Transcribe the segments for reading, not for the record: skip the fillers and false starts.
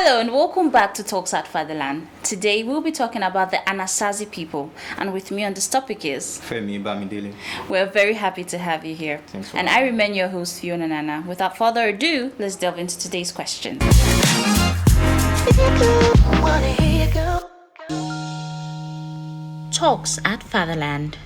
Hello and welcome back to Talks at Fatherland. Today we'll be talking about the Anasazi people, and with me on this topic is Femi Bamidele. We're very happy to have you here. Thanks for and I remain your host Fiona Nana. Without further ado, let's delve into today's question. Talks at Fatherland.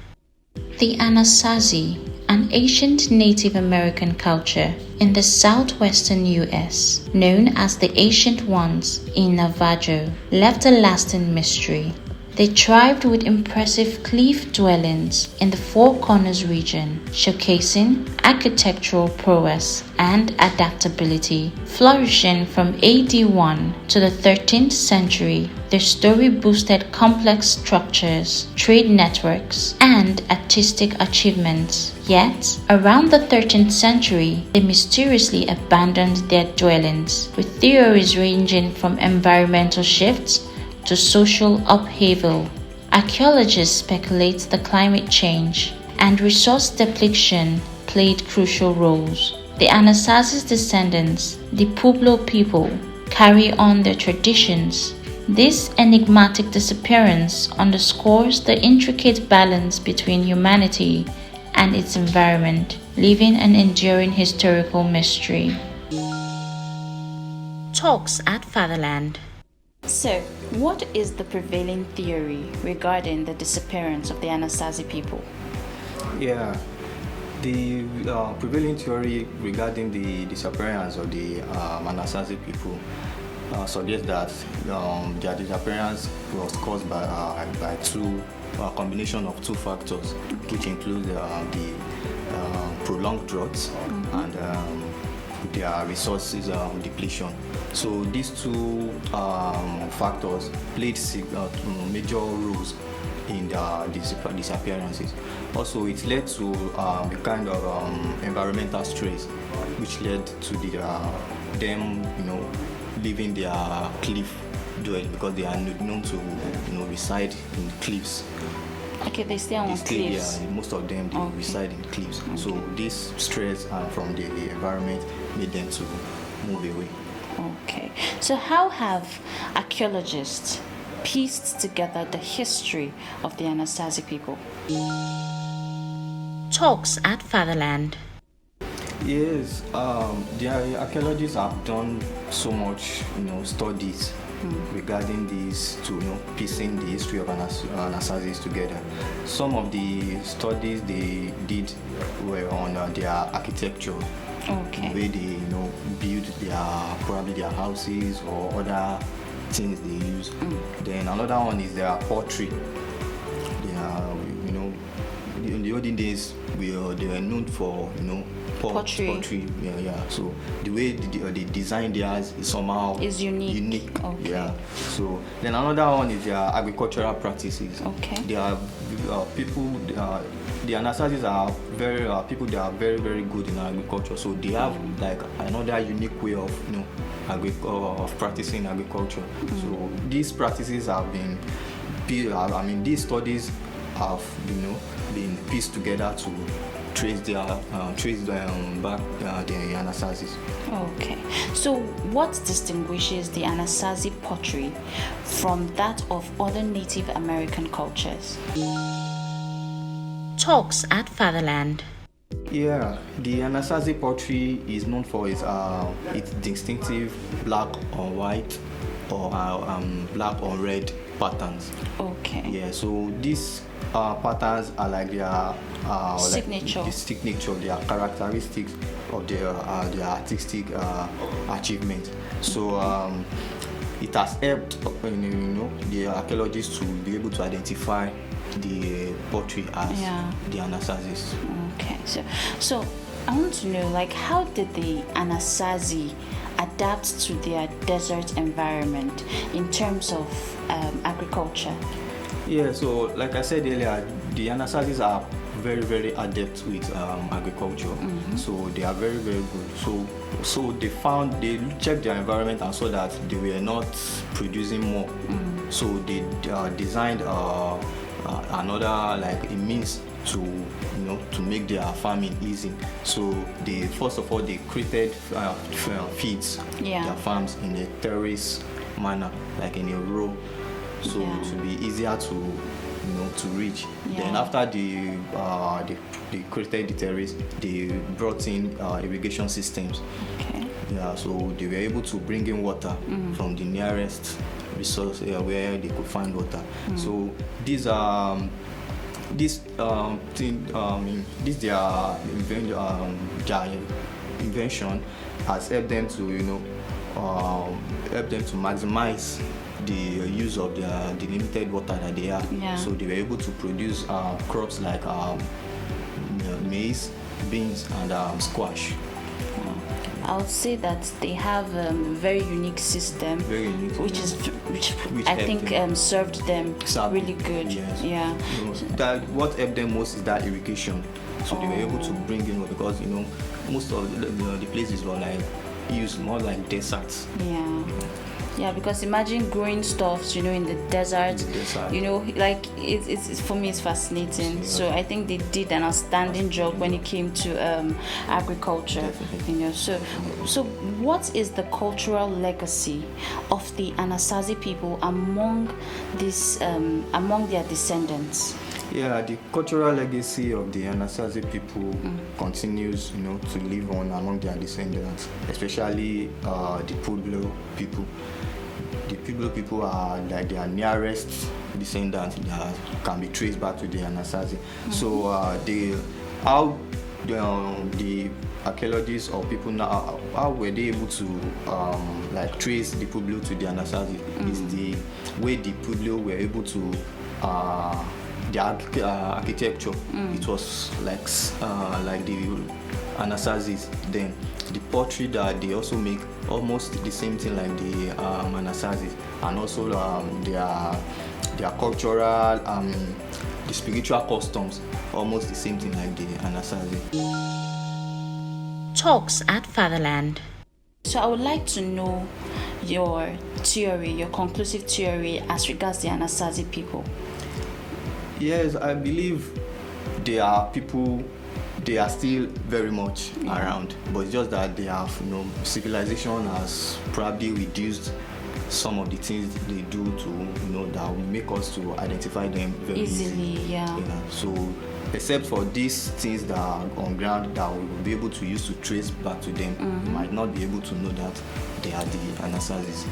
The Anasazi, an ancient Native American culture in the southwestern U.S., known as the Ancient Ones in Navajo, left a lasting mystery. They thrived with impressive cliff dwellings in the Four Corners region, showcasing architectural prowess and adaptability. Flourishing from AD 1 to the 13th century, their story boosted complex structures, trade networks, and artistic achievements. Yet, around the 13th century, they mysteriously abandoned their dwellings, with theories ranging from environmental shifts to social upheaval. Archaeologists speculate the climate change and resource depletion played crucial roles. The Anasazi's descendants, the Pueblo people, carry on their traditions. This enigmatic disappearance underscores the intricate balance between humanity and its environment, leaving an enduring historical mystery. Talks at Fatherland. So, what is the prevailing theory regarding the disappearance of the Anasazi people? Yeah, the prevailing theory regarding the disappearance of the Anasazi people suggests that their disappearance was caused by a combination of two factors, which include the prolonged droughts and their resources depletion. So these two factors played major roles in the disappearances. Also, it led to a kind of environmental stress, which led to them, leaving their cliff dwelling because they are known to, reside in cliffs. Okay, they stay on cliffs. Yeah, most of them reside in cliffs. Okay. So this stress from the environment made them to move away. Okay, so how have archaeologists pieced together the history of the Anasazi people? Talks at Fatherland. Yes, the archaeologists have done so much, studies regarding this to, piecing the history of Anasazis together. Some of the studies they did were on their architecture. Okay. The way they, build probably their houses or other things they use. Then another one is their pottery. They are, in the olden days, they were known for, pottery. Yeah. So the way they design theirs is somehow unique. Okay. Yeah. So then another one is their agricultural practices. Okay. They are people. The Anasazis are people that are very, very good in agriculture. So they have like another unique way of of practicing agriculture. So these practices have been these studies have been pieced together to trace them back the Anasazis. Okay, so what distinguishes the Anasazi pottery from that of other Native American cultures? Talks at Fatherland. Yeah, the Anasazi pottery is known for its distinctive black on white or black on red patterns. Okay. Yeah, so these patterns are like their signature. Like the signature, their characteristics of their artistic achievement. So it has helped the archaeologists to be able to identify the pottery as the Anasazis. Okay, so I want to know, how did the Anasazi adapt to their desert environment in terms of agriculture? Yeah, so like I said earlier, the Anasazis are very, very adept with agriculture. So they are very, very good. So they checked their environment and saw that they were not producing more. So they designed another, like a means to make their farming easy. So they first of all they created feeds their farms in a terrace manner, like in a row, so to be easier to reach. Then after they created the terrace, they brought in irrigation systems. So they were able to bring in water from the nearest resource where they could find water. So these are their invention has helped them to maximize the use of the limited water that they have. So they were able to produce crops like maize, beans, and squash. I would say that they have a very unique system, which I think served them really good. That what helped them most is that irrigation. So they were able to bring in water because most of the places were like used more like deserts. Because imagine growing stuffs, in the desert. Like it's for me it's fascinating. So I think they did an outstanding job when it came to agriculture. So what is the cultural legacy of the Anasazi people among their descendants? The cultural legacy of the Anasazi people continues, to live on among their descendants, especially the Pueblo people. The Pueblo people are like their nearest descendants that can be traced back to the Anasazi. So the archaeologists or people now, how were they able to trace the Pueblo to the Anasazi is the way the Pueblo were able to the architecture. It was like the Anasazis. Then the pottery that they also make almost the same thing like the Anasazis, and also their cultural the spiritual customs almost the same thing like the Anasazi. Talks at Fatherland. So I would like to know your conclusive theory as regards the Anasazi people. Yes, I believe they are people. They are still very much around, but it's just that they have, civilization has probably reduced some of the things they do to, that will make us to identify them very easily. So, except for these things that are on ground that we will be able to use to trace back to them, we might not be able to know that they are the Anasazis.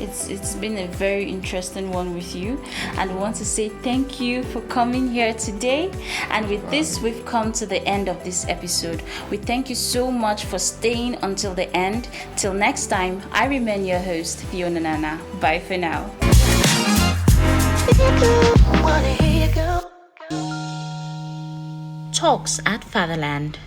It's been a very interesting one with you, and we want to say thank you for coming here today. And with this, we've come to the end of this episode. We thank you so much for staying until the end. Till next time, I remain your host, Fiona Nana. Bye for now. Talks at Fatherland.